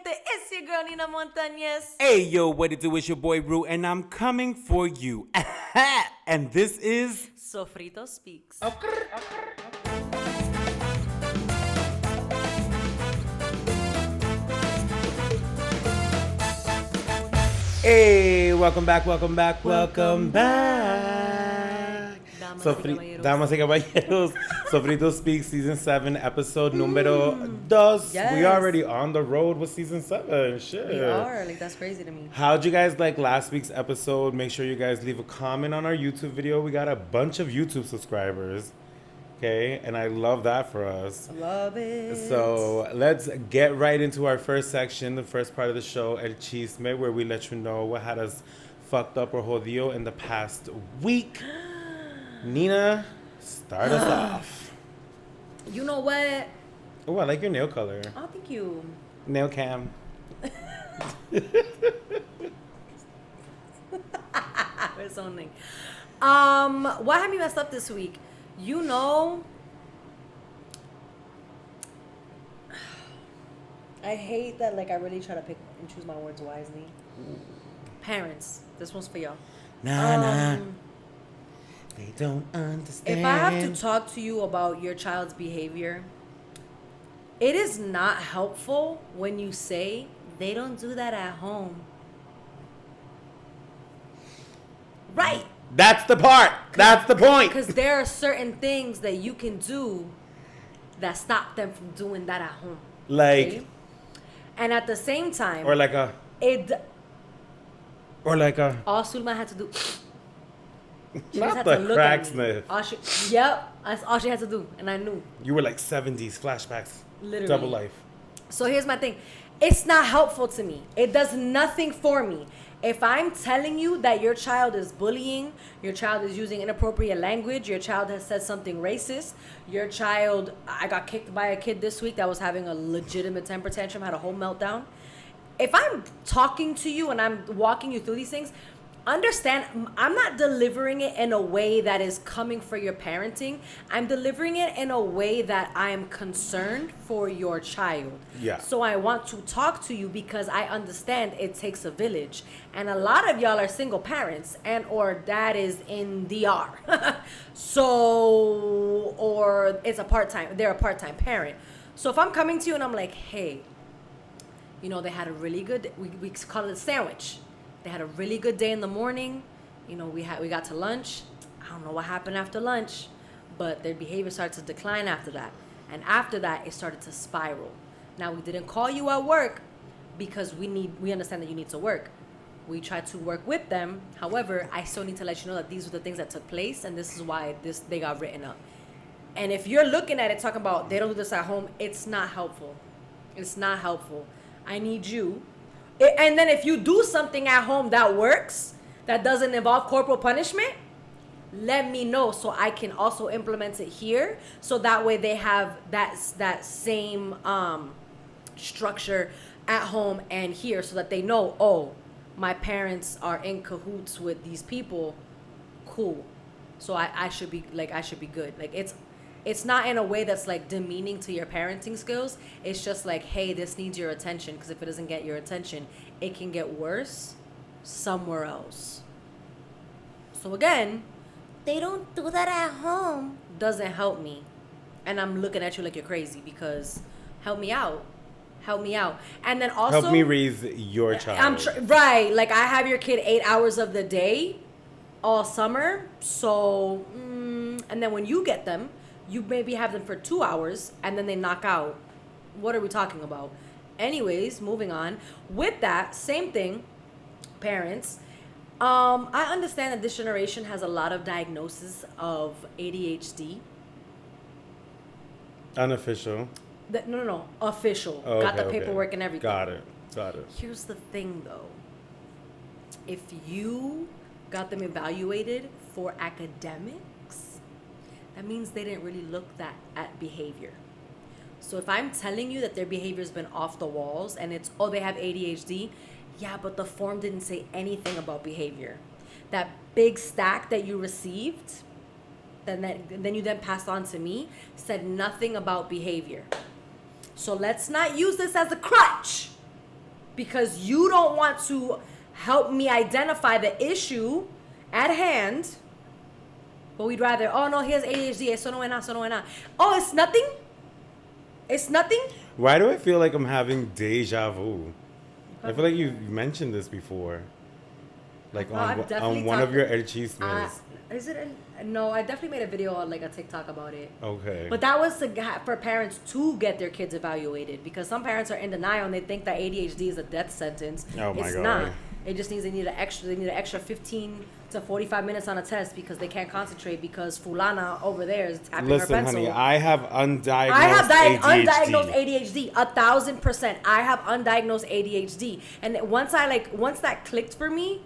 gente? It's your girl Nina Montañez. Hey, yo, what it do? It's your boy Rue, and I'm coming for you. And this is Sofrito Speaks. Hey, welcome back. Welcome back. Damas y caballeros. Sofrito Speaks, Season 7, Episode numero 2. Yes. We already on the road with Season 7. Shit. We are. Like, that's crazy to me. How'd you guys like last week's episode? Make sure you guys leave a comment on our YouTube video. We got a bunch of YouTube subscribers. Okay, and I love that for us. Love it. So let's get right into our first section, the first part of the show, El Chisme, where we let you know what had us fucked up or jodido in the past week. Nina, start us off. You know what? Oh, I like your nail color. Oh, thank you. Nail cam. It's something. What have you messed up this week? You know, I hate that, like, I really try to pick and choose my words wisely. Parents, this one's for y'all. Nah. They don't understand. If I have to talk to you about your child's behavior, it is not helpful when you say, they don't do that at home. Right. That's the part. That's the point. Because there are certain things that you can do that stop them from doing that at home. Like, okay? And at the same time, or like a, all Sulma had to do. She just not had the to look crack at me. sniff. Yep, that's all she had to do, and I knew. You were like 70s flashbacks. Literally. Double life. So here's my thing. It's not helpful to me. It does nothing for me. If I'm telling you that your child is bullying, your child is using inappropriate language, your child has said something racist, I got kicked by a kid this week that was having a legitimate temper tantrum, had a whole meltdown. If I'm talking to you and I'm walking you through these things, understand, I'm not delivering it in a way that is coming for your parenting. I'm delivering it in a way that I am concerned for your child. Yeah. So I want to talk to you because I understand it takes a village. And a lot of y'all are single parents and or dad is in DR. Or it's they're a part-time parent. So if I'm coming to you and I'm like, hey, you know, they had a really good, we call it a sandwich. They had a really good day in the morning. You know, we got to lunch. I don't know what happened after lunch, but their behavior started to decline after that. And after that, it started to spiral. Now, we didn't call you at work because we understand that you need to work. We tried to work with them. However, I still need to let you know that these were the things that took place, and this is why they got written up. And if you're looking at it, talking about they don't do this at home, it's not helpful. It's not helpful. I need you. And then if you do something at home that works, that doesn't involve corporal punishment, let me know so I can also implement it here. So that way they have that same structure at home and here so that they know, oh, my parents are in cahoots with these people. Cool. So I should be good. Like it's not in a way that's like demeaning to your parenting skills. It's just like, hey, this needs your attention, because if it doesn't get your attention, it can get worse somewhere else. So again, they don't do that at home doesn't help me. And I'm looking at you like you're crazy because help me out. And then also help me raise your child. Right. Like I have your kid 8 hours of the day all summer. So, and then when you get them, you maybe have them for 2 hours and then they knock out. What are we talking about? Anyways, moving on. With that, same thing, parents. I understand that this generation has a lot of diagnosis of ADHD. Unofficial. No. Official. Oh, got the paperwork and everything. Got it. Here's the thing, though. If you got them evaluated for academics, that means they didn't really look at behavior. So if I'm telling you that their behavior's been off the walls and it's, oh, they have ADHD, yeah, but the form didn't say anything about behavior. That big stack that you received, then you passed on to me, said nothing about behavior. So let's not use this as a crutch. because you don't want to help me identify the issue at hand. But we'd rather, oh no, he has ADHD. Eso no es nada, eso no es nada. Oh, it's nothing? It's nothing? Why do I feel like I'm having deja vu? I feel like you've mentioned this before. Like on one of your El Chismes. Is it? No, I definitely made a video on like a TikTok about it. Okay. But that was for parents to get their kids evaluated, because some parents are in denial and they think that ADHD is a death sentence. Oh my it's God. not. It just means they need an extra 15 to 45 minutes on a test because they can't concentrate because fulana over there is tapping her Listen, pencil. honey, I have undiagnosed undiagnosed ADHD. 1,000%. I have undiagnosed ADHD, and once that clicked for me,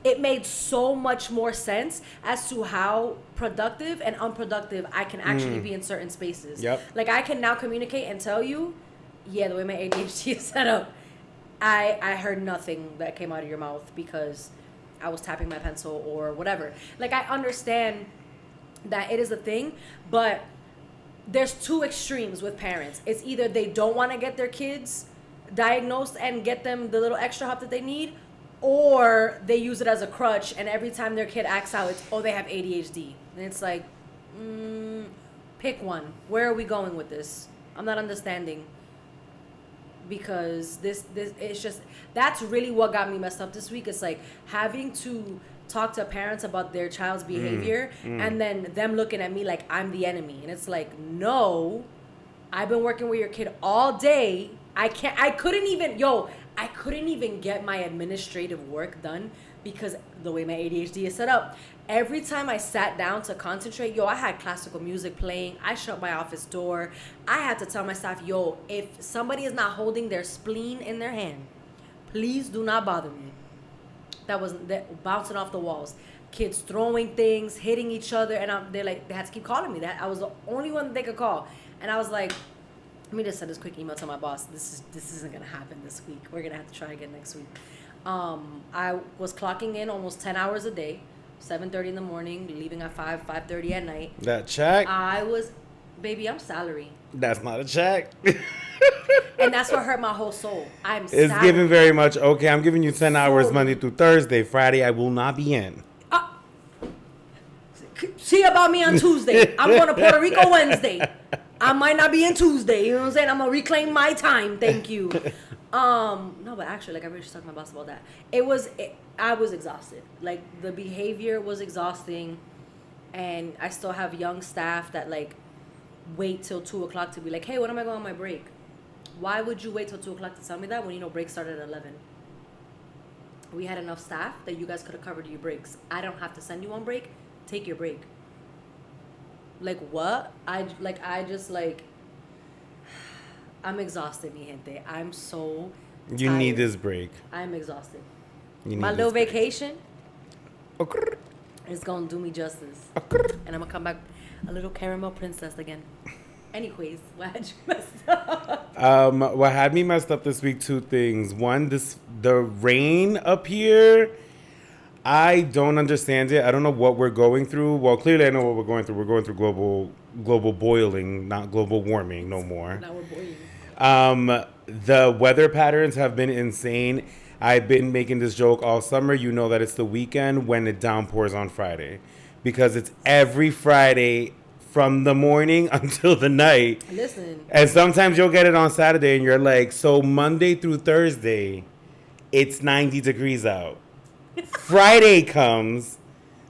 it made so much more sense as to how productive and unproductive I can actually be in certain spaces. Yep. Like I can now communicate and tell you, yeah, the way my ADHD is set up, I heard nothing that came out of your mouth because I was tapping my pencil or whatever. Like I understand that it is a thing, but there's two extremes with parents. It's either they don't want to get their kids diagnosed and get them the little extra help that they need, or they use it as a crutch, and every time their kid acts out, it's, oh, they have ADHD. And it's like, pick one. Where are we going with this? I'm not understanding. Because this it's just, that's really what got me messed up this week. It's like having to talk to parents about their child's behavior and then them looking at me like I'm the enemy. And it's like, no, I've been working with your kid all day. I couldn't even get my administrative work done because the way my ADHD is set up. Every time I sat down to concentrate, I had classical music playing. I shut my office door. I had to tell my staff, if somebody is not holding their spleen in their hand, please do not bother me. That was bouncing off the walls. Kids throwing things, hitting each other, and they had to keep calling me. That I was the only one that they could call. And I was like, let me just send this quick email to my boss. This isn't gonna happen this week. We're gonna have to try again next week. I was clocking in almost 10 hours a day, 7:30 in the morning, leaving at 5:30 at night. That check? Baby, I'm salary. That's not a check. And that's what hurt my whole soul. It's given very much, okay, I'm giving you 10 hours Monday through Thursday. Friday, I will not be in. See about me on Tuesday. I'm going to Puerto Rico Wednesday. I might not be in Tuesday. You know what I'm saying? I'm going to reclaim my time. Thank you. No, but actually, like I really should talk to my boss about that. I was exhausted. Like the behavior was exhausting, and I still have young staff that like wait till 2:00 to be like, hey, when am I going on my break? Why would you wait till 2:00 to tell me that when you know break started at 11? We had enough staff that you guys could have covered your breaks. I don't have to send you on break. Take your break. Like what? I'm exhausted, mi gente. I'm so tired. You need this break. I'm exhausted. My little vacation is gonna do me justice. And I'm gonna come back a little caramel princess again. Anyways, what had you messed up? What had me messed up this week, two things. One, the rain up here. I don't understand it. I don't know what we're going through. Well, clearly I know what we're going through. We're going through global boiling, not global warming no more. Now we're boiling. The weather patterns have been insane. I've been making this joke all summer. You know that it's the weekend when it downpours on Friday. Because it's every Friday from the morning until the night. Listen. And sometimes you'll get it on Saturday and you're like, so Monday through Thursday, it's 90 degrees out. Friday comes,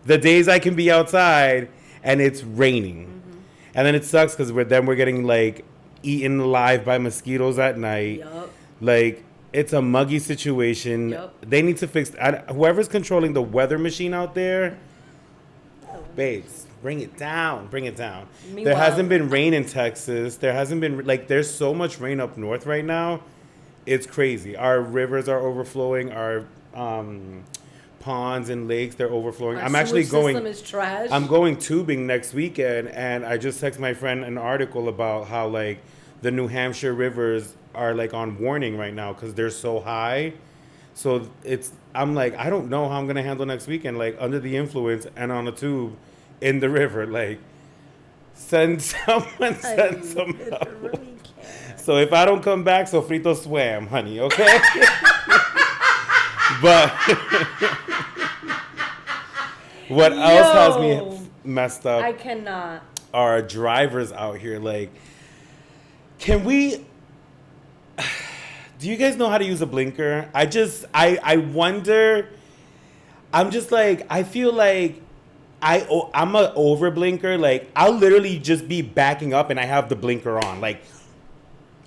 the days I can be outside, and it's raining. Mm-hmm. And then it sucks because we're getting like eaten alive by mosquitoes at night. Yep. Like, it's a muggy situation. Yep. They need to fix whoever's controlling the weather machine out there. Babes, bring it down. Meanwhile, there hasn't been rain in Texas. There hasn't been, like, there's so much rain up north right now. It's crazy. Our rivers are overflowing. Our ponds and lakes, they're overflowing. Our I'm actually going. System is trash. I'm going tubing next weekend, and I just texted my friend an article about how like the New Hampshire rivers are like on warning right now because they're so high. So I'm like, I don't know how I'm gonna handle next weekend, like under the influence and on a tube in the river. Like, send some help. Really can't. So if I don't come back, Sofrito swam, honey. Okay. But what else has me Yo. messed up I cannot. are drivers out here. Like, can we? Do you guys know how to use a blinker? I wonder. I'm just like, I feel like I'm a over blinker. Like, I'll literally just be backing up and I have the blinker on. Like,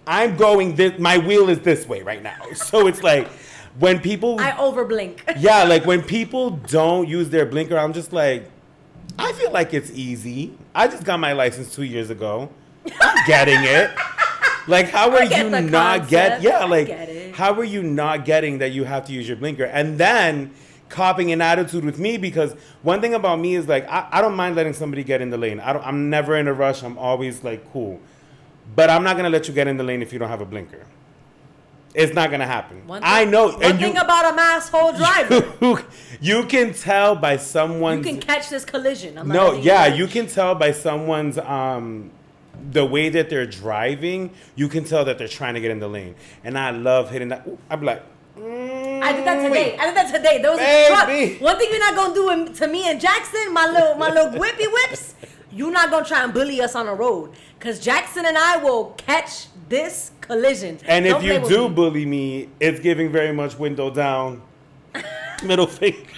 I'm going this, my wheel is this way right now. So it's like, when people, I overblink. yeah, like when people don't use their blinker, I'm just like, I feel like it's easy. I just got my license 2 years ago. I'm getting it. Like, how are get you the not concept. yeah, I like, get it. how are you not getting that you have to use your blinker? And then copping an attitude with me, because one thing about me is like, I don't mind letting somebody get in the lane. I'm never in a rush. I'm always like, cool. But I'm not going to let you get in the lane if you don't have a blinker. It's not going to happen. I know. One thing about a asshole driver. You can tell by someone's... You can catch this collision. I'm not No, letting yeah, catch. you can tell by someone's... the way that they're driving, you can tell that they're trying to get in the lane. And I love hitting that. I'm like... I did that today. There was a truck. One thing you're not gonna do to me and Jackson, my little whippy whips. You're not gonna try and bully us on the road, cause Jackson and I will catch this collision. And Don't if you play do with me. bully me, it's giving very much window down, middle finger.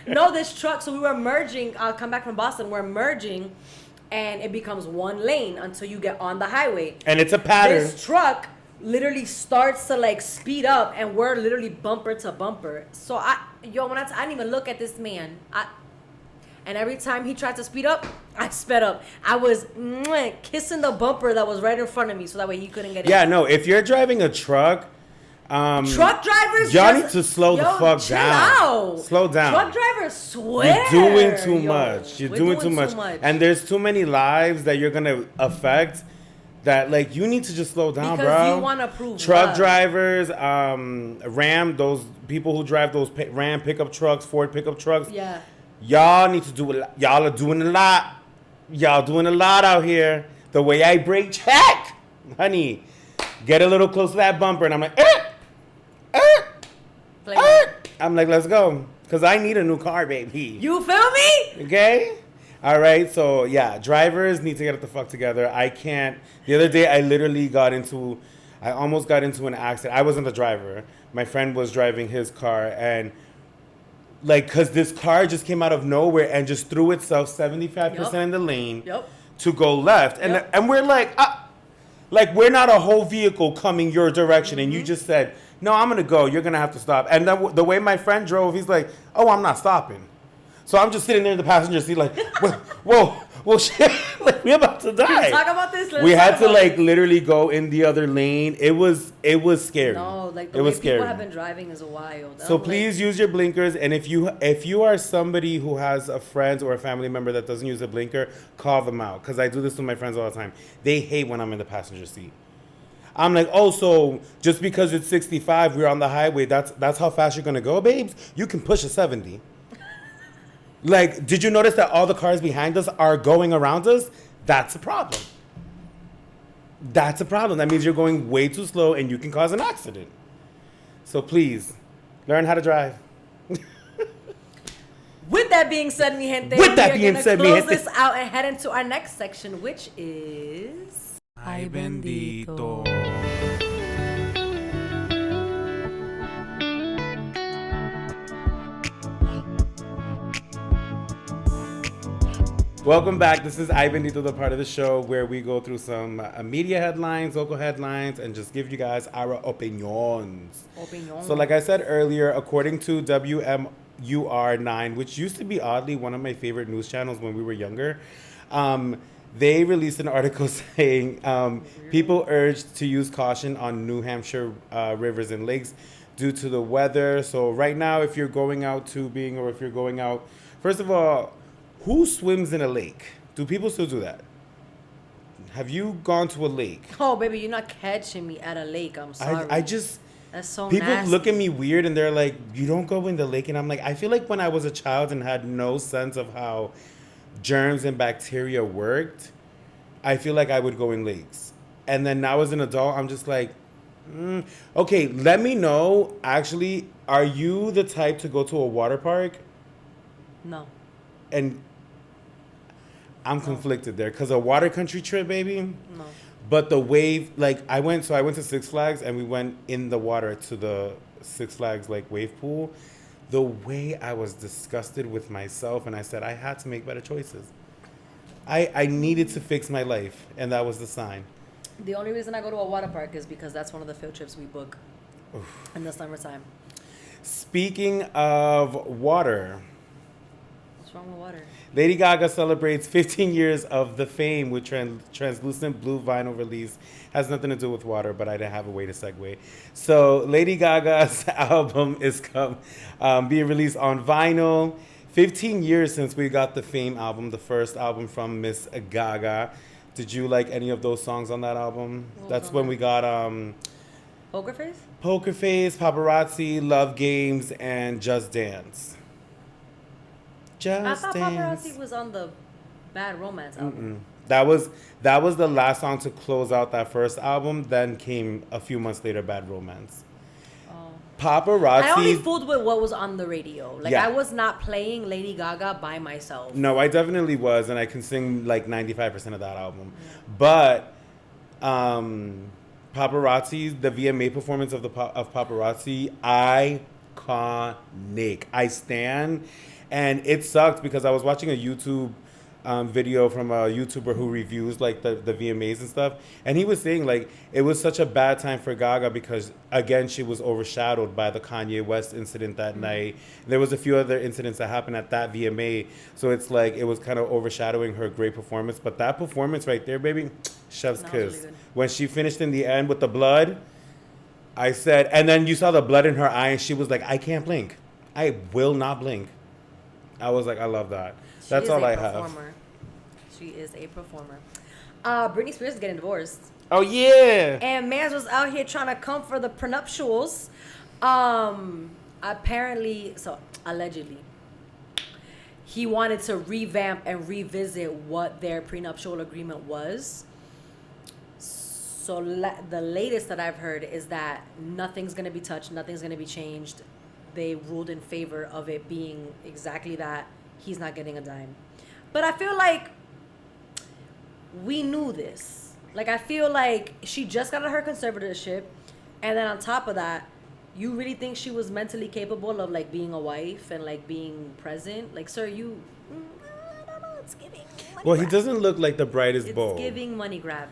No, this truck. So we were merging. I'll come back from Boston. We're merging, and it becomes one lane until you get on the highway. And it's a pattern. This truck literally starts to like speed up, and we're literally bumper to bumper. So I didn't even look at this man. And every time he tried to speed up, I sped up. I was kissing the bumper that was right in front of me, so that way he couldn't get in. Yeah, no. If you're driving a truck, truck drivers, y'all need to slow the fuck chill down. Out. Slow down. Truck drivers swear. You're doing too much. You're We're doing too much. And there's too many lives that you're gonna affect. That like you need to just slow down, because bro. you want to prove truck love. drivers, Ram, those people who drive those Ram pickup trucks, Ford pickup trucks. Yeah. Y'all need to do it. Y'all are doing a lot. Y'all doing a lot out here. The way I brake check, honey, get a little close to that bumper, and I'm like, I'm like, let's go, cause I need a new car, baby. You feel me? Okay. All right. So yeah, drivers need to get the fuck together. I can't. The other day, I almost got into an accident. I wasn't the driver. My friend was driving his car, and like, cause this car just came out of nowhere and just threw itself 75% in the lane to go left, and we're like we're not a whole vehicle coming your direction, and you just said, no, I'm gonna go. You're gonna have to stop. And then the way my friend drove, he's like, oh, I'm not stopping. So I'm just sitting there in the passenger seat, like, whoa, shit, like we're about to die. Can we talk about this? We had to like literally go in the other lane. It was scary. No, like the way people have been driving is wild. So please use your blinkers. And if you are somebody who has a friend or a family member that doesn't use a blinker, call them out. Because I do this with my friends all the time. They hate when I'm in the passenger seat. I'm like, oh, so just because it's 65, we're on the highway, that's how fast you're gonna go, babes? You can push a 70. Like, did you notice that all the cars behind us are going around us? That's a problem. That's a problem. That means you're going way too slow and you can cause an accident. So please, learn how to drive. With that being said, mi gente, With that being said, mi close gente. this out and head into our next section, which is Ay, bendito. Welcome back. This is Ay Bendito, the part of the show where we go through some media headlines, local headlines, and just give you guys our opinions. So like I said earlier, according to WMUR9, which used to be oddly one of my favorite news channels when we were younger, they released an article saying people urged to use caution on New Hampshire rivers and lakes due to the weather. So right now, if you're going out tubing or if you're going out, first of all, who swims in a lake? Do people still do that? Have you gone to a lake? Oh, baby, you're not catching me at a lake. I'm sorry. I just... That's so people nasty. look at me weird and they're like, you don't go in the lake. And I'm like, I feel like when I was a child and had no sense of how germs and bacteria worked, I feel like I would go in lakes. And then now as an adult, I'm just like, Okay, let me know. Actually, are you the type to go to a water park? No. And I'm conflicted there because a water country trip, baby. No. But the wave, like I went to Six Flags and we went in the water to the Six Flags like wave pool. The way I was disgusted with myself, and I said I had to make better choices. I needed to fix my life, and that was the sign. The only reason I go to a water park is because that's one of the field trips we book in the summertime. Speaking of water, What's wrong with water? Lady Gaga celebrates 15 years of the fame with translucent blue vinyl release. Has nothing to do with water, but I didn't have a way to segue. So Lady Gaga's album is being released on vinyl. 15 years since we got the Fame album, the first album from Miss Gaga. Did you like any of those songs on that album? That's when we got Poker Face? Poker Face, Paparazzi, Love Games, and Just Dance. I thought Paparazzi was on the Bad Romance album. That was the last song to close out that first album. Then came a few months later, Bad Romance. Oh. Paparazzi. I only fooled with what was on the radio. Like, Yeah. I was not playing Lady Gaga by myself. No, I definitely was, and I can sing like 95% of that album. But Paparazzi, the VMA performance of Paparazzi, iconic. I stand, and it sucked because I was watching a YouTube video from a YouTuber who reviews like the VMAs and stuff, and he was saying like it was such a bad time for Gaga because again she was overshadowed by the Kanye West incident that night. There was a few other incidents that happened at that VMA, so it's like it was kind of overshadowing her great performance. But that performance right there, baby, chef's That was kiss. really good. When she finished in the end with the blood, I said, and then you saw the blood in her eye, and she was like, "I can't blink. I will not blink." I was like, I love that. That's all I have. She is a performer. Britney Spears is getting divorced. Oh yeah. And Mans was out here trying to come for the prenuptials. Apparently, so allegedly, he wanted to revamp and revisit what their prenuptial agreement was. So the latest that I've heard is that nothing's going to be touched, nothing's going to be changed. They ruled in favor of it being exactly that. He's not getting a dime. But I feel like we knew this. Like, I feel like she just got out of her conservatorship, and then on top of that, you really think she was mentally capable of like being a wife and like being present? Like, sir, I don't know. It's giving money Well, grab. he doesn't look like the brightest It's bulb. giving money grab.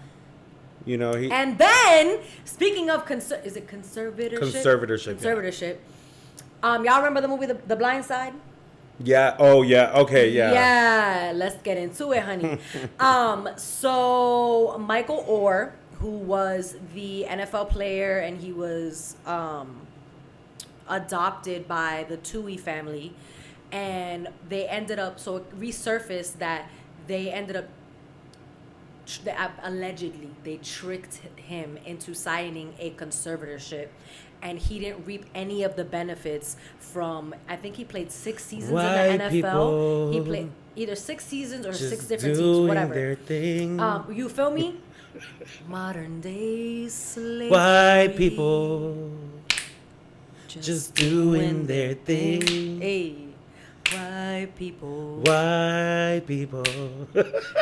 You know, he. And then, speaking of is it conservatorship? Conservatorship, yeah. Conservatorship. Y'all remember the movie The Blind Side? Yeah. Oh yeah. Okay. Yeah. Yeah, let's get into it, honey. So Michael Orr, who was the NFL player, and he was adopted by the Tui family, and they ended up, so it resurfaced that they ended up allegedly they tricked him into signing a conservatorship, and he didn't reap any of the benefits from, I think he played 6 seasons White in the NFL. people He played either 6 seasons or just 6 different doing teams, whatever. their thing. You feel me? Modern day slavery. White people just doing their thing. Hey, white people White people.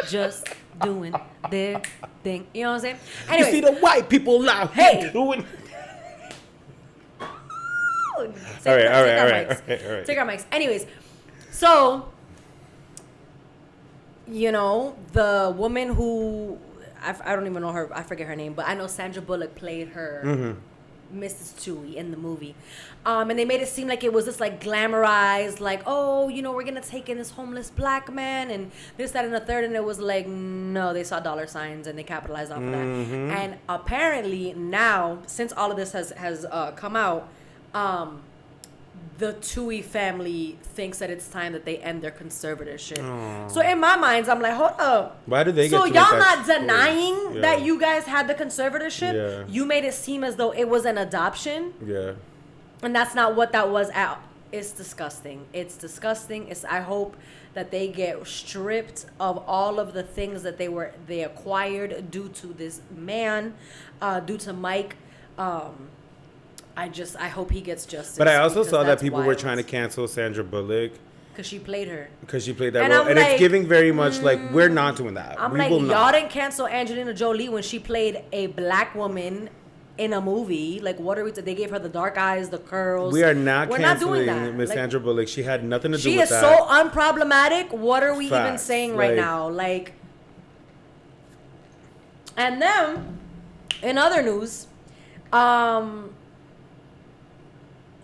just doing their thing. You know what I'm saying? You Anyway, see the white people out Hey. here doing. Take All right, our all right, mics. all right. Take our mics. Anyways, so, you know, the woman who, I don't even know her, I forget her name, but I know Sandra Bullock played her, Mrs. Tui, in the movie. And they made it seem like it was this, like, glamorized, like, oh, you know, we're going to take in this homeless black man and this, that, and the third. And it was like, no, they saw dollar signs and they capitalized off of that. And apparently now, since all of this has come out, the Tui family thinks that it's time that they end their conservatorship. So in my mind, I'm like, hold up. Why do they get So to make y'all that not choice? denying Yeah. that you guys had the conservatorship? Yeah. You made it seem as though it was an adoption, Yeah. and that's not what that was at. It's disgusting. It's disgusting. I hope that they get stripped of all of the things that they acquired due to this man, due to Mike. I hope he gets justice. But I also because saw that that's people were wild. trying to cancel Sandra Bullock Because she played her. because she played that And role, I'm and it's like, giving very much like we're not doing that. I'm we like, will y'all not. didn't cancel Angelina Jolie when she played a black woman in a movie. Like, what are we? They gave her the dark eyes, the curls. We are not We're not doing canceling that. Miss Like, Sandra Bullock. She had nothing to do she with is that. so unproblematic. What are we even Facts. saying right Like- now? Like, and then in other news, the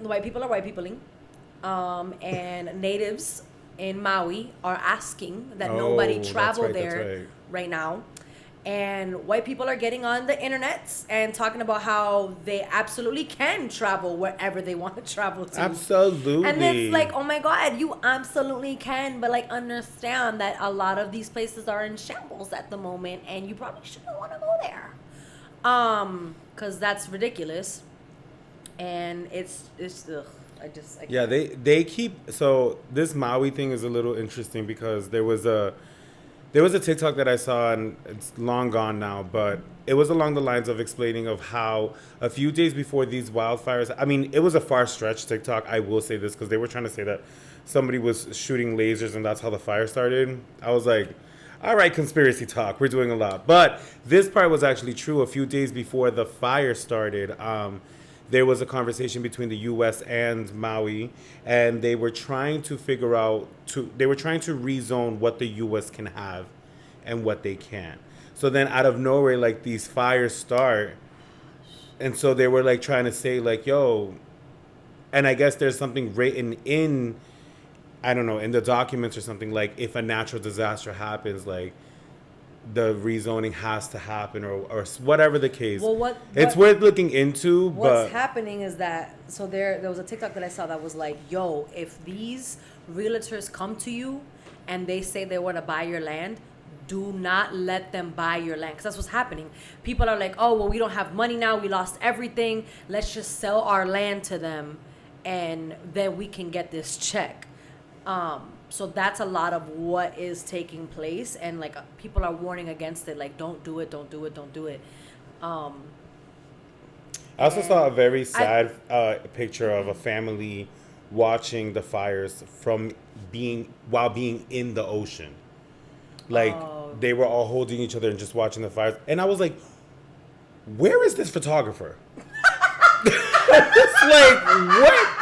white people are white peopling, and natives in Maui are asking that nobody Oh, that's travel right, that's there right. right now. And white people are getting on the internet and talking about how they absolutely can travel wherever they want to travel to. Absolutely. And it's like, oh my God, you absolutely can, but like understand that a lot of these places are in shambles at the moment, and you probably shouldn't want to go there, because that's ridiculous, and it's ugh, I can't. Yeah, they keep, so this Maui thing is a little interesting because there was a TikTok that I saw, and it's long gone now, but it was along the lines of explaining of how a few days before these wildfires, I mean, it was a far stretch TikTok, I will say this, because they were trying to say that somebody was shooting lasers and that's how the fire started. I was like, all right, conspiracy talk, we're doing a lot. But this part was actually true. A few days before the fire started, there was a conversation between the U.S. and Maui, and they were trying to figure out, they were trying to rezone what the U.S. can have and what they can't. So then out of nowhere, like, these fires start, and so they were, like, trying to say, like, yo, and I guess there's something written in, I don't know, in the documents or something, like, if a natural disaster happens, like, the rezoning has to happen, or whatever the case. Well, it's worth looking into, what's but happening is that, so there was a TikTok that I saw that was like, yo, if these realtors come to you and they say they want to buy your land, do not let them buy your land, because that's what's happening. People are like, oh, well, we don't have money now, we lost everything, let's just sell our land to them and then we can get this check. So that's a lot of what is taking place, and like people are warning against it, like, don't do it. I also saw a very sad picture of a family watching the fires while being in the ocean. Like, they were all holding each other and just watching the fires. And I was like, where is this photographer? It's like, what?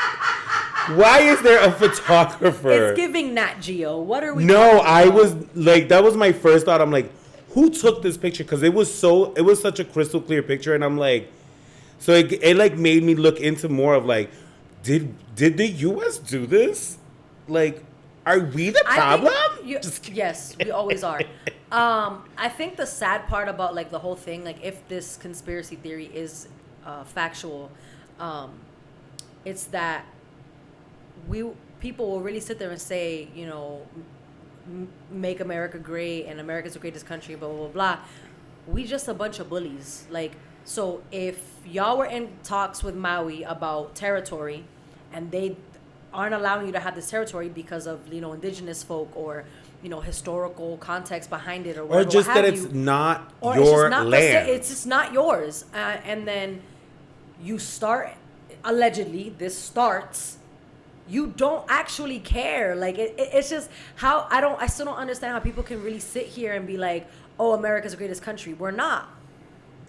Why is there a photographer? It's giving Nat Geo. What are we? No, talking I about? was like, that was my first thought. I'm like, who took this picture? Because it was such a crystal clear picture, and I'm like, so it like made me look into more of like, did the U.S. do this? Like, are we the problem? Yes, we always are. I think the sad part about like the whole thing, like if this conspiracy theory is factual, it's that people will really sit there and say, you know, make America great and America's the greatest country, blah, blah, blah, blah. We just a bunch of bullies. Like, so if y'all were in talks with Maui about territory and they aren't allowing you to have this territory because of, you know, indigenous folk or, you know, historical context behind it or whatever, or just what have that it's you, not or your it's just not land. it's just not yours. And then you start, allegedly, this starts, you don't actually care. Like, it's just how I still don't understand how people can really sit here and be like, oh, America's the greatest country. We're not.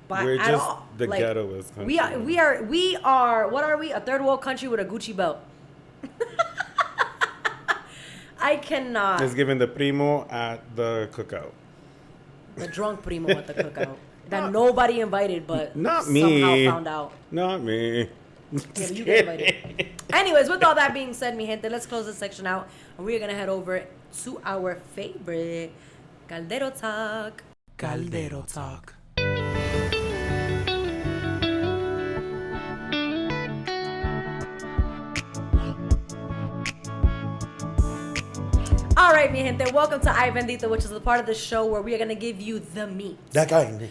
But We're at just all. the Like, ghettoest country. we are, what are we? A third world country with a Gucci belt. I cannot. It's giving the primo at the cookout. The drunk primo at the cookout. That nobody invited, but Not somehow me. found out. Not me. Yeah, you get invited. Anyways, with all that being said, mi gente, let's close this section out. And we're going to head over to our favorite Caldero Talk. Caldero Talk. All right, mi gente, welcome to Ay Bendito, which is the part of the show where we are going to give you the meat. That guy.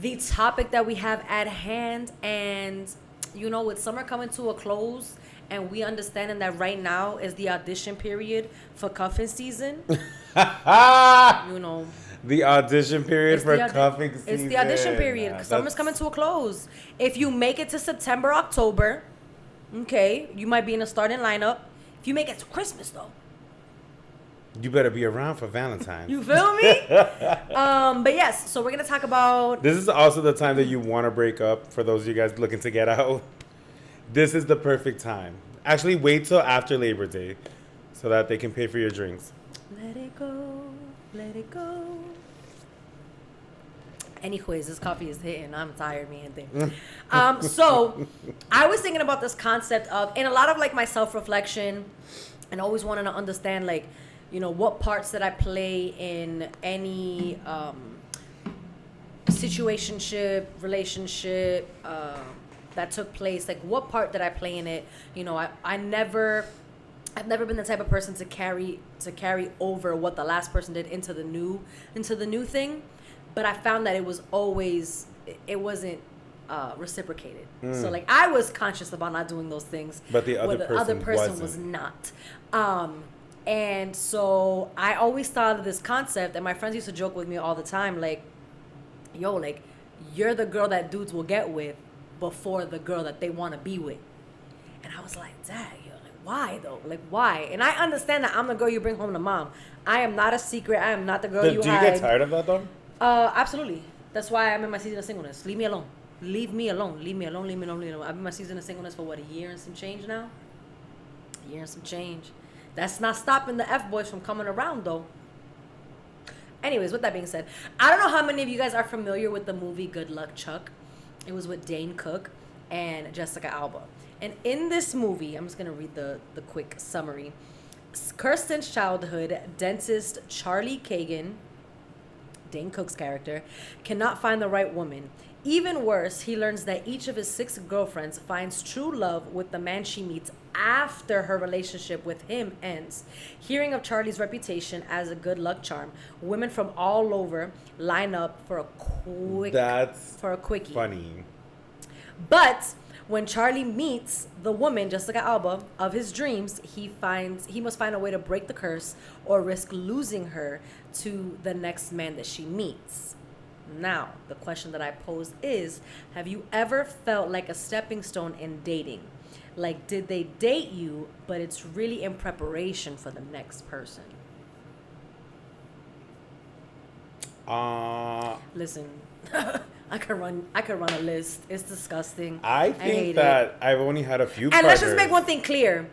The topic that we have at hand. And, you know, with summer coming to a close and we understanding that right now is the audition period for cuffing season, you know. The audition period for cuffing season. It's the audition period. Nah, Summer's coming to a close. If you make it to September, October, okay, you might be in a starting lineup. If you make it to Christmas, though, you better be around for Valentine's. you feel me? But yes, so we're gonna talk about. This is also the time that you want to break up. For those of you guys looking to get out, this is the perfect time. Actually, wait till after Labor Day, so that they can pay for your drinks. Let it go, let it go. Anyways, this coffee is hitting. I'm tired, me and thing. So I was thinking about this concept of, and a lot of like my self-reflection, and always wanting to understand, like, you know, what parts that I play in any situationship, relationship that took place. Like, what part did I play in it? You know, I've never been the type of person to carry over what the last person did into the new thing. But I found that it wasn't reciprocated. So like I was conscious about not doing those things, but the other person was not. And so I always thought of this concept, and my friends used to joke with me all the time, like, yo, like, you're the girl that dudes will get with before the girl that they want to be with. And I was like, dang, yo, like, why though? Like, why? And I understand that I'm the girl you bring home to mom. I am not a secret. I am not the girl you hide. Do you get tired of that though? Absolutely. That's why I'm in my season of singleness. Leave me alone. Leave me alone. Leave me alone. Leave me alone. Leave me alone. I've been in my season of singleness for what, a year and some change now? A year and some change. That's not stopping the F-boys from coming around, though. Anyways, with that being said, I don't know how many of you guys are familiar with the movie Good Luck Chuck. It was with Dane Cook and Jessica Alba. And in this movie, I'm just going to read the quick summary. Kirsten's childhood, dentist Charlie Kagan, Dane Cook's character, cannot find the right woman. Even worse, he learns that each of his 6 girlfriends finds true love with the man she meets after her relationship with him ends. Hearing of Charlie's reputation as a good luck charm, women from all over line up for a quickie. Funny. But when Charlie meets the woman, Jessica Alba, of his dreams, he must find a way to break the curse or risk losing her to the next man that she meets. Now, the question that I pose is, have you ever felt like a stepping stone in dating? Like, did they date you, but it's really in preparation for the next person? Listen, I could run a list. It's disgusting. I think that I've only had a few. And let's just make one thing clear: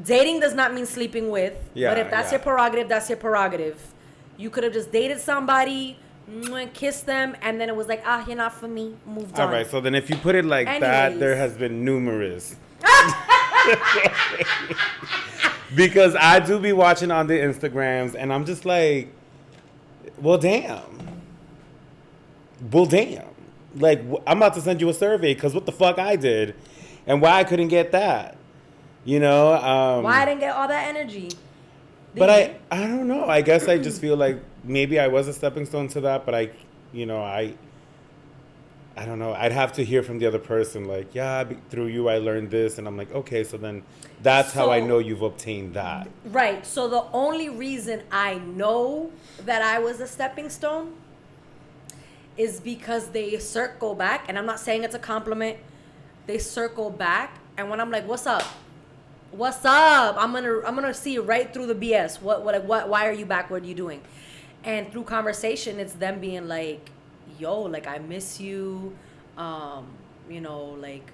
dating does not mean sleeping with. Yeah, but if that's your prerogative, that's your prerogative. You could have just dated somebody, kissed them, and then it was like, you're not for me. Moved on. All right. So then, if you put it like that, there has been numerous. Because I do be watching on the Instagrams, and I'm just like, well, damn. Like, I'm about to send you a survey because what the fuck I did and why I couldn't get that. You know? Why I didn't get all that energy. But I don't know. I guess I just feel like maybe I was a stepping stone to that, but I don't know. I'd have to hear from the other person, like, through you I learned this. And I'm like, okay, so then that's how I know you've obtained that. Right. So the only reason I know that I was a stepping stone is because they circle back. And I'm not saying it's a compliment. They circle back. And when I'm like, what's up? What's up? I'm gonna see right through the BS. What? Why are you back? What are you doing? And through conversation, it's them being like, yo, like, I miss you. You know, like,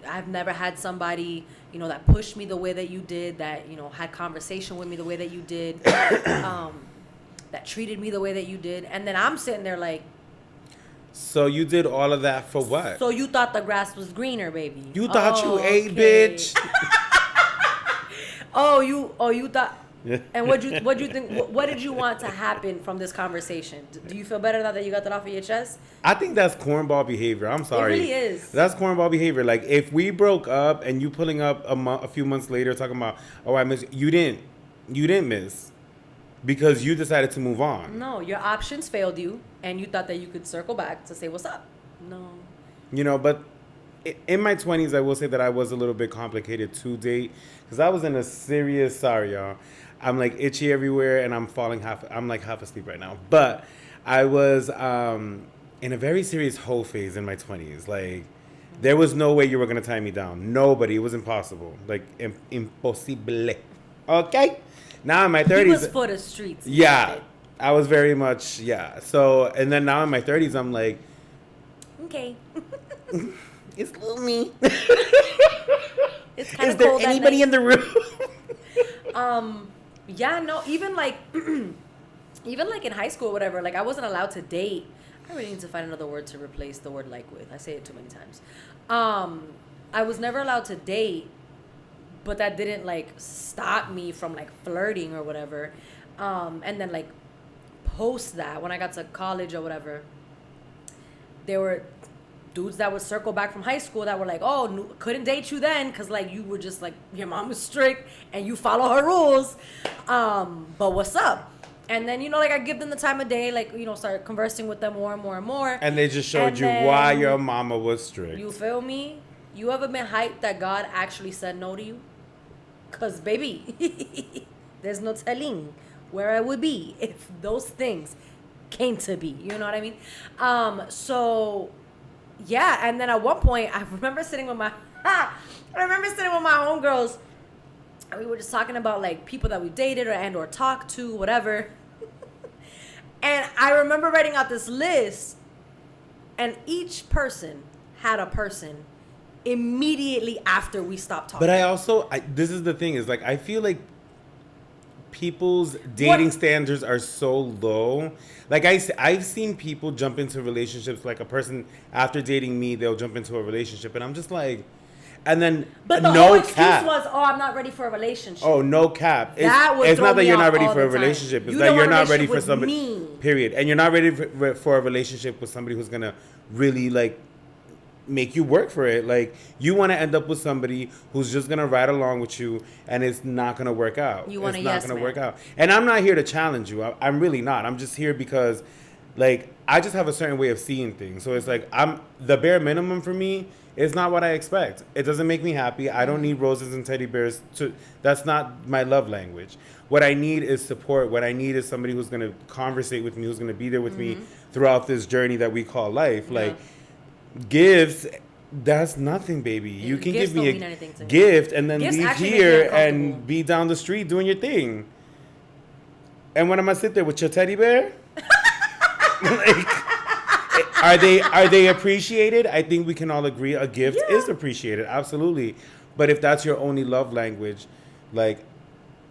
I've never had somebody, you know, that pushed me the way that you did, that, you know, had conversation with me the way that you did, that treated me the way that you did. And then I'm sitting there like, so you did all of that for what? So you thought the grass was greener, baby. You thought you ate, bitch. you thought. And what you think? What did you want to happen from this conversation? Do you feel better now that you got that off of your chest? I think that's cornball behavior. I'm sorry. It really is. That's cornball behavior. Like, if we broke up and you pulling up a few months later talking about, I miss you. You didn't miss because you decided to move on. No, your options failed you, and you thought that you could circle back to say what's up. No. You know, but in my 20s, I will say that I was a little bit complicated to date because I was in a serious, sorry, y'all. I'm like itchy everywhere and I'm like half asleep right now. But I was in a very serious hoe phase in my 20s. Like, there was no way you were gonna tie me down. Nobody. It was impossible. Like, impossible. Okay. Now in my 30s. He was for the streets. Yeah. I was very much, yeah. So, and then now in my 30s, I'm like, Okay. it's little me. It's kind Is of there cold anybody in the room? Yeah, no, even like even like in high school or whatever, like I wasn't allowed to date. I really need to find another word to replace the word like with. I say it too many times. I was never allowed to date, but that didn't like stop me from like flirting or whatever. And then like post that, when I got to college or whatever, there were dudes that would circle back from high school that were like, oh, couldn't date you then because like you were just like, your mom was strict and you follow her rules, but what's up? And then, you know, like I give them the time of day, like, you know, start conversing with them more and more and more. And they just showed And you then, why your mama was strict. you feel me? You ever been hyped that God actually said no to you? Because, baby, there's no telling where I would be if those things came to be. You know what I mean? So, yeah. And then at one point, I remember sitting with my homegirls, and we were just talking about, like, people that we dated or talked to, whatever. And I remember writing out this list, and each person had a person immediately after we stopped talking. But I also, this is the thing, is like, I feel like people's dating standards are so low. Like, I've seen people jump into relationships, like a person, after dating me, they'll jump into a relationship, and I'm just like, and then But the no whole excuse cap. was, oh, I'm not ready for a relationship. Oh, no cap. That would it's throw not that me you're off not ready all for a the time. relationship. It's You that don't you're want a not ready for relationship with somebody. me. Period. And you're not ready for a relationship with somebody who's gonna really like make you work for it. Like, you want to end up with somebody who's just gonna ride along with you, and it's not gonna work out. You want it's a not yes gonna man. work out. And I'm not here to challenge you. I'm really not. I'm just here because, like, I just have a certain way of seeing things. So it's like, the bare minimum for me is not what I expect. It doesn't make me happy. I don't need roses and teddy bears. That's not my love language. What I need is support. What I need is somebody who's gonna conversate with me, who's gonna be there with me throughout this journey that we call life. Yeah. Like, gifts, that's nothing, baby. You can Gifts give me don't a mean anything to me. gift and then Gifts leave actually make me here uncomfortable. and be down the street doing your thing. And when I'm gonna sit there with your teddy bear, like, are they appreciated? I think we can all agree a gift is appreciated, absolutely. But if that's your only love language, like,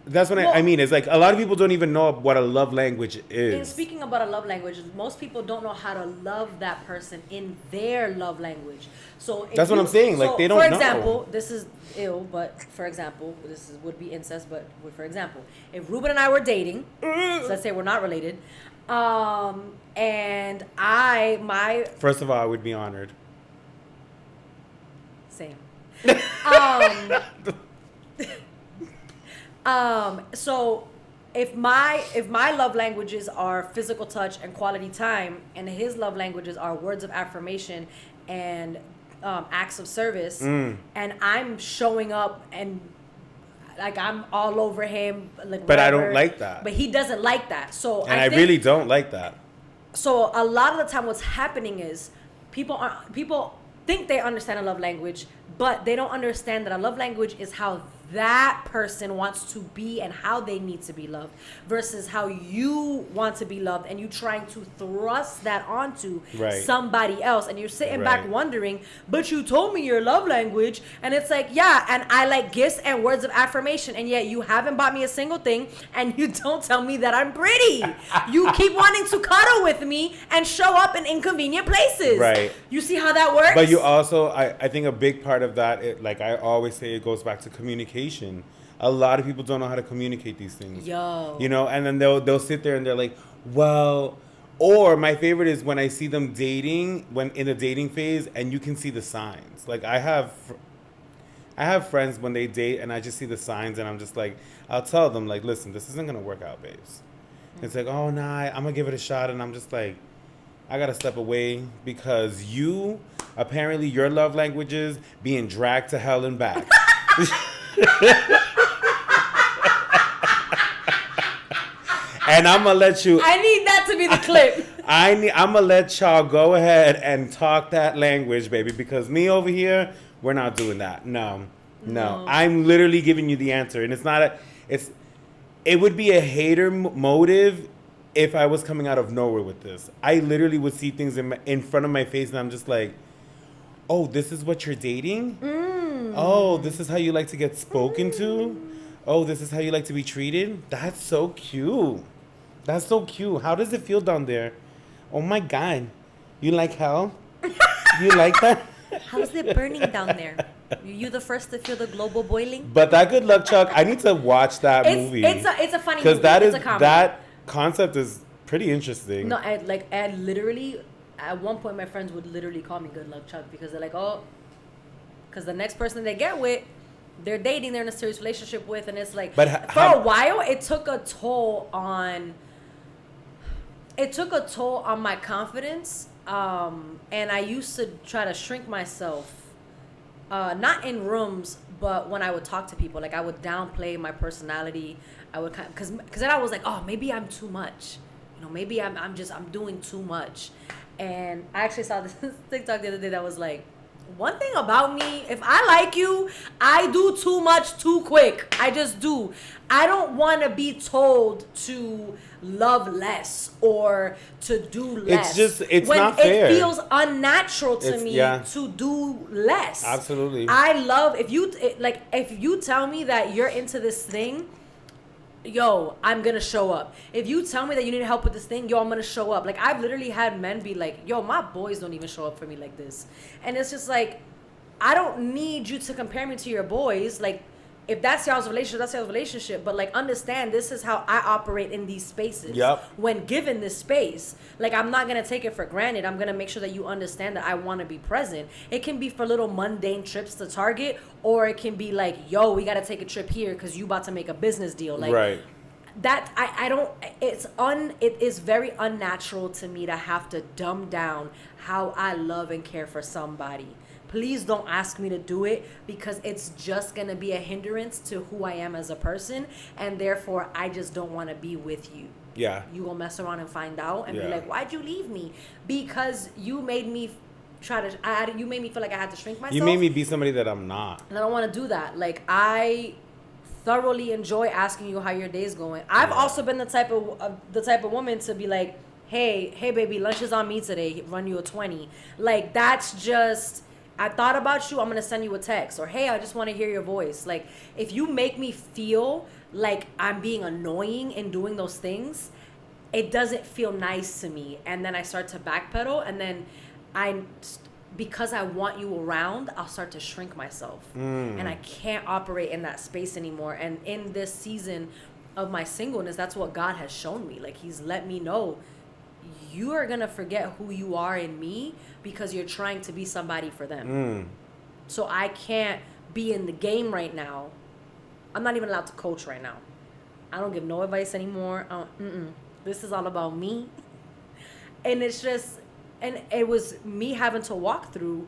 that's what I mean. It's like a lot of people don't even know what a love language And is. speaking about a love language, most people don't know how to love that person in their love language. So if That's what I'm saying, like, they don't For know. example, this is ill, but for example, would be incest. But for example, if Ruben and I were dating, so let's say we're not related, and my First of all, I would be honored. same. So if my love languages are physical touch and quality time, and his love languages are words of affirmation and acts of service, and I'm showing up and like I'm all over him, like, But I don't whatever, like that. But he doesn't like that. So And I think, really don't like that. So a lot of the time, what's happening is people think they understand a love language, but they don't understand that a love language is how that person wants to be and how they need to be loved versus how you want to be loved, and you trying to thrust that onto Right. somebody else, and you're sitting back Right. wondering, but you told me your love language, and it's like, yeah, and I like gifts and words of affirmation, and yet you haven't bought me a single thing, and you don't tell me that I'm pretty. You keep wanting to cuddle with me and show up in inconvenient places. Right. You see how that works? But you also, I think a big part of that, like I always say, it goes back to communication. A lot of people don't know how to communicate these things. Yo. You know, and then they'll sit there and they're like, well, or my favorite is when I see them dating, when in the dating phase, and you can see the signs. Like I have friends when they date, and I just see the signs, and I'm just like, I'll tell them like, listen, this isn't gonna work out, babes. It's like, oh nah, I'm gonna give it a shot, and I'm just like, I gotta step away because apparently your love language is being dragged to hell and back. And I'm gonna let you. I need that to be the clip. I'm gonna let y'all go ahead and talk that language, baby, because me over here, we're not doing that. No. I'm literally giving you the answer, and it would be a hater motive if I was coming out of nowhere with this. I literally would see things in front of my face, and I'm just like, oh, this is what you're dating? Oh, this is how you like to get spoken to? Oh, this is how you like to be treated? That's so cute. That's so cute. How does it feel down there? Oh my God. You like hell? You like that? How's it burning down there? You the first to feel the global boiling? But that Good Luck Chuck, I need to watch that movie. It's a funny movie. Because it's a comedy. that concept is pretty interesting. No, I literally, at one point, my friends would literally call me Good Luck Chuck because they're like, oh, because the next person they get with, they're dating, they're in a serious relationship with, and it's like, But for a while, it took a toll on my confidence, and I used to try to shrink myself, not in rooms, but when I would talk to people, like I would downplay my personality. I would because then I was like, oh, maybe I'm too much, maybe I'm doing too much. And I actually saw this TikTok the other day that was like, one thing about me, if I like you, I do too much too quick. I just do. I don't want to be told to love less or to do less. It's not fair. It feels unnatural to me to do less. Absolutely. I love, if you tell me that you're into this thing, yo, I'm gonna show up. If you tell me that you need help with this thing, yo, I'm gonna show up. Like, I've literally had men be like, yo, my boys don't even show up for me like this. And it's just like, I don't need you to compare me to your boys. Like, if that's y'all's relationship, that's y'all's relationship. But, like, understand this is how I operate in these spaces. Yep. When given this space, like, I'm not gonna take it for granted. I'm gonna make sure that you understand that I want to be present. It can be for little mundane trips to Target, or it can be like, yo, we gotta take a trip here because you about to make a business deal. Like, right. That I don't. It is very unnatural to me to have to dumb down how I love and care for somebody. Please don't ask me to do it because it's just going to be a hindrance to who I am as a person. And therefore, I just don't want to be with you. Yeah. You going to mess around and find out and be like, why'd you leave me? Because you made me you made me feel like I had to shrink myself. You made me be somebody that I'm not. And I don't want to do that. Like, I thoroughly enjoy asking you how your day's going. I've also been the type of woman to be like, hey baby, lunch is on me today. Run you a 20. Like, that's just, I thought about you, I'm going to send you a text. Or, hey, I just want to hear your voice. Like, if you make me feel like I'm being annoying in doing those things, it doesn't feel nice to me. And then I start to backpedal. And then because I want you around, I'll start to shrink myself. And I can't operate in that space anymore. And in this season of my singleness, that's what God has shown me. Like, he's let me know, you are going to forget who you are in me because you're trying to be somebody for them. So I can't be in the game right now. I'm not even allowed to coach right now. I don't give no advice anymore. This is all about me. And it's just, and it was me having to walk through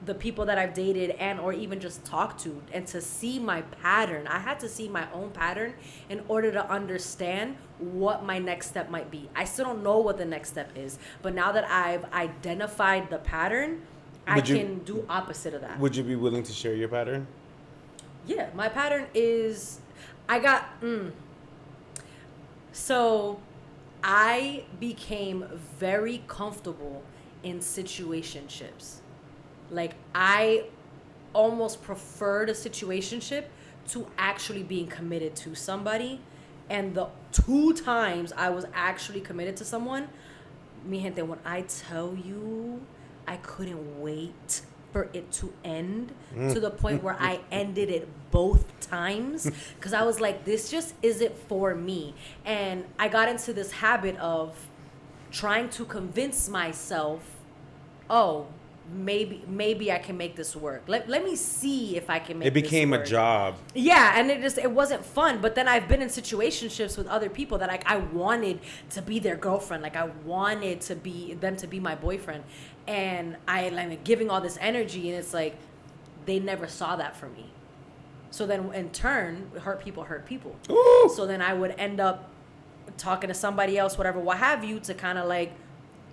the people that I've dated and or even just talk to, and to see my pattern. I had to see my own pattern in order to understand what my next step might be. I still don't know what the next step is, but now that I've identified the pattern, I can do opposite of that. Would you be willing to share your pattern? Yeah, my pattern is, so I became very comfortable in situationships. Like, I almost preferred a situationship to actually being committed to somebody. And the 2 times I was actually committed to someone, mi gente, when I tell you, I couldn't wait for it to end, to the point where I ended it both times because I was like, this just isn't for me. And I got into this habit of trying to convince myself, oh, maybe I can make this work. Let me see if I can make this work. It became a job. Yeah, and it wasn't fun. But then I've been in situationships with other people that, like, I wanted to be their girlfriend. Like, I wanted them to be my boyfriend. And I like giving all this energy, and it's like they never saw that for me. So then in turn, hurt people. Ooh. So then I would end up talking to somebody else, whatever, what have you, to kind of like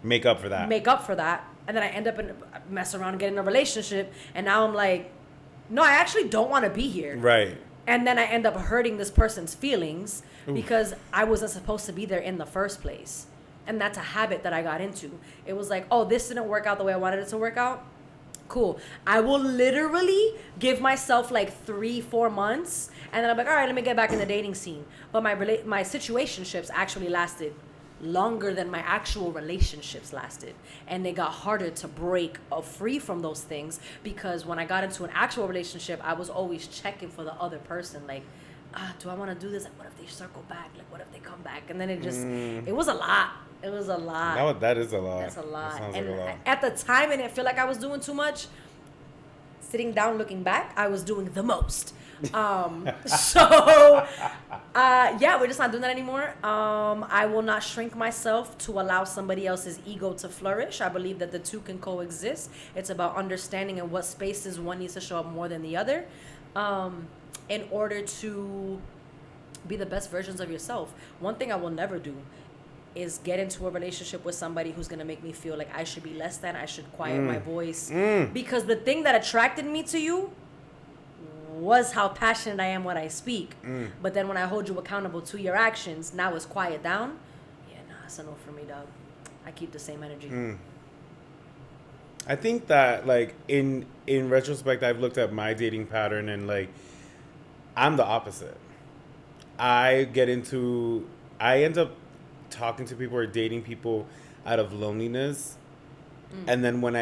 make up for that. And then I end up mess around and get in a relationship, and now I'm like, no, I actually don't want to be here. Right. And then I end up hurting this person's feelings because I wasn't supposed to be there in the first place. And that's a habit that I got into. It was like, oh, this didn't work out the way I wanted it to work out. Cool. I will literally give myself like 3-4 months, and then I'm like, all right, let me get back in the dating scene. But my situationships actually lasted longer than my actual relationships lasted, and they got harder to break free from those things, because when I got into an actual relationship, I was always checking for the other person, like, do I want to do this? Like, what if they circle back? Like, what if they come back? And then it just, it was a lot. It was a lot. That is a lot. That's a lot. That sounds And like a lot. at the time, I didn't feel like I was doing too much. Sitting down, looking back, I was doing the most. Yeah, we're just not doing that anymore. I will not shrink myself to allow somebody else's ego to flourish. I believe that the two can coexist. It's about understanding in what spaces one needs to show up more than the other, in order to be the best versions of yourself. One thing I will never do is get into a relationship with somebody who's going to make me feel like I should be less than, I should quiet my voice. Because the thing that attracted me to you was how passionate I am when I speak. But then when I hold you accountable to your actions, now it's quiet down. Yeah, nah, it's a no for me, dog. I keep the same energy. I think that, like, in retrospect, I've looked at my dating pattern, and, like, I'm the opposite. I end up talking to people or dating people out of loneliness. And then when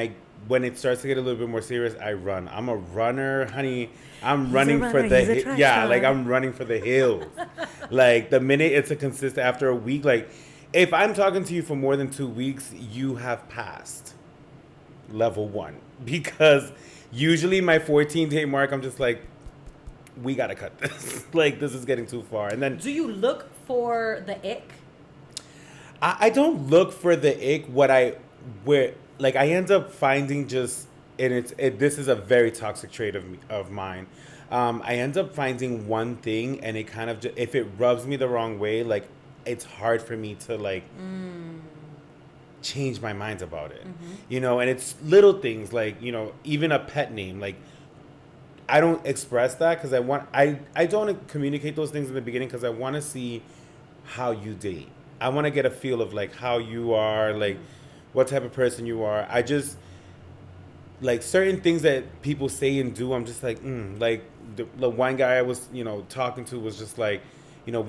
it starts to get a little bit more serious, I run. I'm a runner, honey. I'm running for the I'm running for the hills. Like, the minute it's a consistent, after a week, like, if I'm talking to you for more than 2 weeks, you have passed level 1. Because usually my 14-day mark, I'm just like, we gotta cut this. Like, this is getting too far. And then, do you look for the ick? I don't look for the ick. I end up finding just, and this is a very toxic trait of mine. I end up finding one thing, and it kind of, if it rubs me the wrong way, like, it's hard for me to, like, change my mind about it. You know, and it's little things, like, you know, even a pet name. Like, I don't express that because I don't communicate those things in the beginning because I want to see how you date. I want to get a feel of, like, how you are, like, what type of person you are. I just, like, certain things that people say and do, I'm just like, like, the one guy I was, you know, talking to was just like, you know,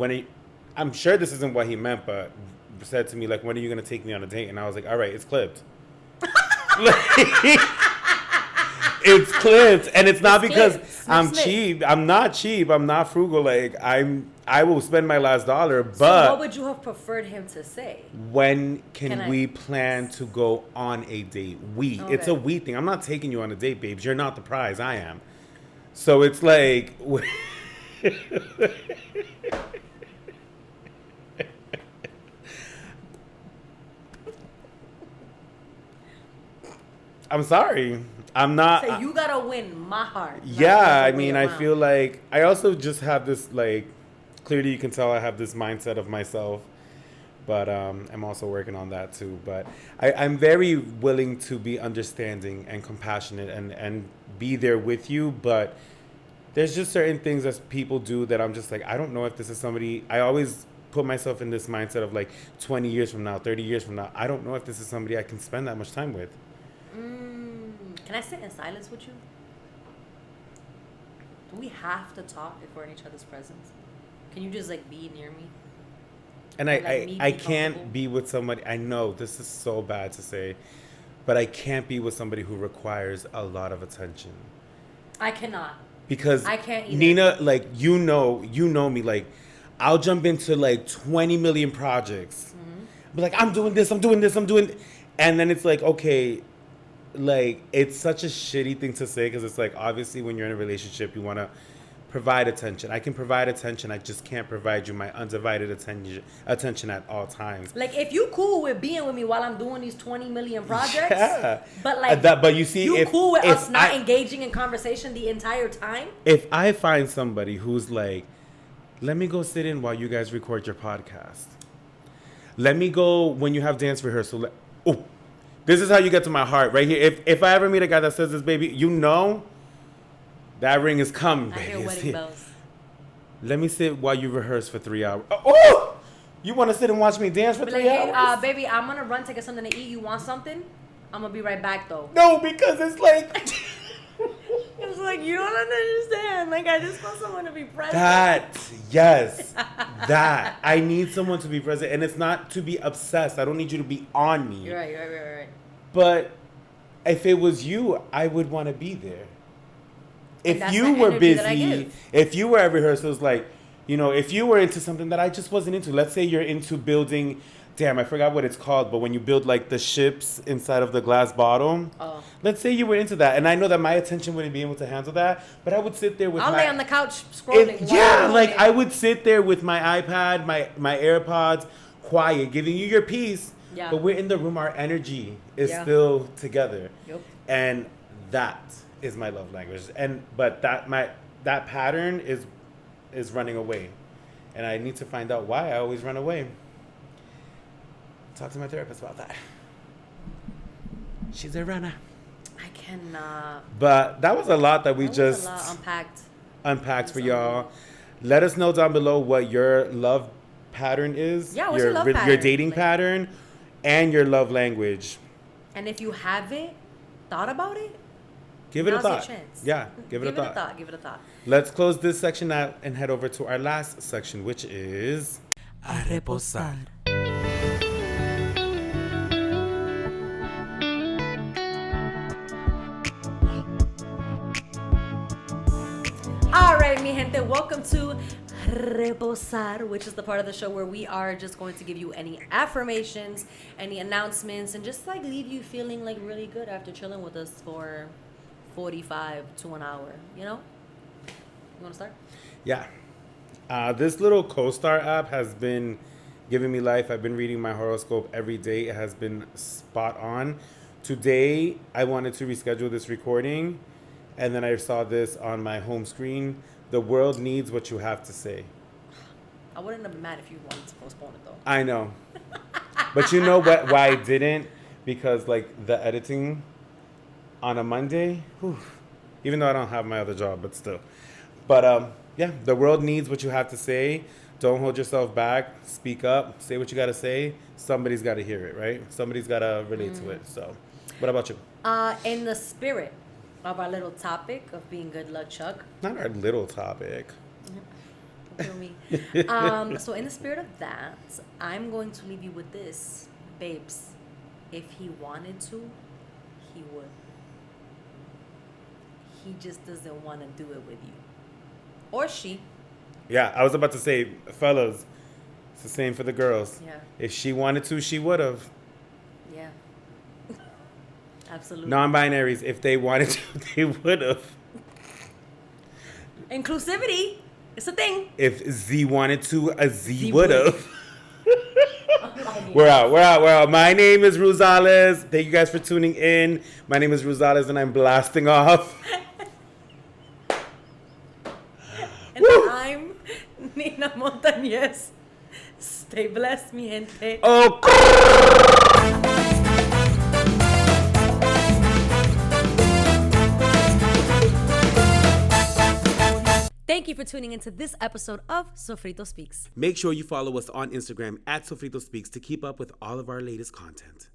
I'm sure this isn't what he meant, but said to me, like, when are you going to take me on a date? And I was like, all right, it's clipped. It's clipped, and it's not because I'm cheap. I'm not cheap. I'm not frugal. Like, I will spend my last dollar. But so what would you have preferred him to say? When can we plan to go on a date? Okay. It's a we thing. I'm not taking you on a date, babes. You're not the prize. I am. So it's like. I'm sorry. I'm not. So you gotta win my heart. Yeah, I mean, I feel like I also just have this, like, clearly you can tell I have this mindset of myself, but I'm also working on that too. But I'm very willing to be understanding and compassionate and be there with you. But there's just certain things that people do that I'm just like, I don't know if this is somebody. I always put myself in this mindset of, like, 20 years from now, 30 years from now, I don't know if this is somebody I can spend that much time with. Can I sit in silence with you? Do we have to talk if we're in each other's presence? Can you just, like, be near me? And I can't be with somebody. I know this is so bad to say, but I can't be with somebody who requires a lot of attention. I cannot. Because I can't either. Nina, like, you know me, like, I'll jump into, like, 20 million projects. Be like, I'm doing this, and then it's like, okay, like, it's such a shitty thing to say because it's like, obviously when you're in a relationship, you want to provide attention. I can provide attention. I just can't provide you my undivided attention at all times. Like, if you cool with being with me while I'm doing these 20 million projects, but, like, but you see, you cool with us not engaging in conversation the entire time? If I find somebody who's like, let me go sit in while you guys record your podcast. Let me go when you have dance rehearsal. Ooh, this is how you get to my heart right here. If I ever meet a guy that says this, baby, you know that ring is coming, I baby. hear It's wedding here. bells. Let me sit while you rehearse for 3 hours. Oh! You want to sit and watch me dance for Be 3 like, hey, hours? baby, I'm gonna run to get something to eat. You want something? I'm gonna be right back though. No, because it's like... It's like, you don't understand. Like, I just want someone to be present. Yes. That. I need someone to be present. And it's not to be obsessed. I don't need you to be on me. You're right. But if it was you, I would want to be there. And If that's you the were energy that I busy, give. if you were at rehearsals, like, you know, if you were into something that I just wasn't into, let's say you're into building, damn, I forgot what it's called, but when you build like the ships inside of the glass bottle, Oh. let's say you were into that, and I know that my attention wouldn't be able to handle that, but I would sit there with I'll my... lay on the couch scrolling. yeah, while like I'm I would sit there with my iPad, my AirPods, quiet, giving you your piece, Yeah. but we're in the room, our energy is Yeah. still together. Yep. And that is my love language. But that pattern is running away. And I need to find out why I always run away. Talk to my therapist about that. She's a runner. I cannot. But that was a lot that we That was just a lot unpacked. unpacked for That's y'all. Let us know down below what your love pattern is. Yeah, what's your love Your pattern? dating Like- pattern and your love language. And if you haven't thought about it, Give it a now's your thought. chance. Yeah, give it a thought. Give it a thought. Let's close this section out and head over to our last section, which is... A reposar. All right, mi gente, welcome to Reposar, which is the part of the show where we are just going to give you any affirmations, any announcements, and just like leave you feeling like really good after chilling with us for 45 to an hour, you know? You want to start? Yeah. This little CoStar app has been giving me life. I've been reading my horoscope every day. It has been spot on. Today, I wanted to reschedule this recording, and then I saw this on my home screen. The world needs what you have to say. I wouldn't have been mad if you wanted to postpone it, though. I know. But you know what? Why I didn't? Because, like, the editing on a Monday, whew, even though I don't have my other job, but still. But, yeah, the world needs what you have to say. Don't hold yourself back. Speak up. Say what you got to say. Somebody's got to hear it, right? Somebody's got to relate to it. So, what about you? In the spirit of our little topic of being good luck Chuck. Not our little topic. Feel me? So in the spirit of that, I'm going to leave you with this. Babes, if he wanted to, he would. He just doesn't want to do it with you. Or she. Yeah, I was about to say, fellas, it's the same for the girls. Yeah. If she wanted to, she would have. Yeah. Absolutely. Non-binaries, if they wanted to, they would have. Inclusivity. It's a thing. If Z wanted to, a Z Z would would. have. We're out. My name is Rosales. Thank you guys for tuning in. My name is Rosales, and I'm blasting off. And Woo! I'm Nina Montañez. Stay blessed, mi gente. Oh, Thank you for tuning into this episode of Sofrito Speaks. make sure you follow us on Instagram at Sofrito Speaks to keep up with all of our latest content.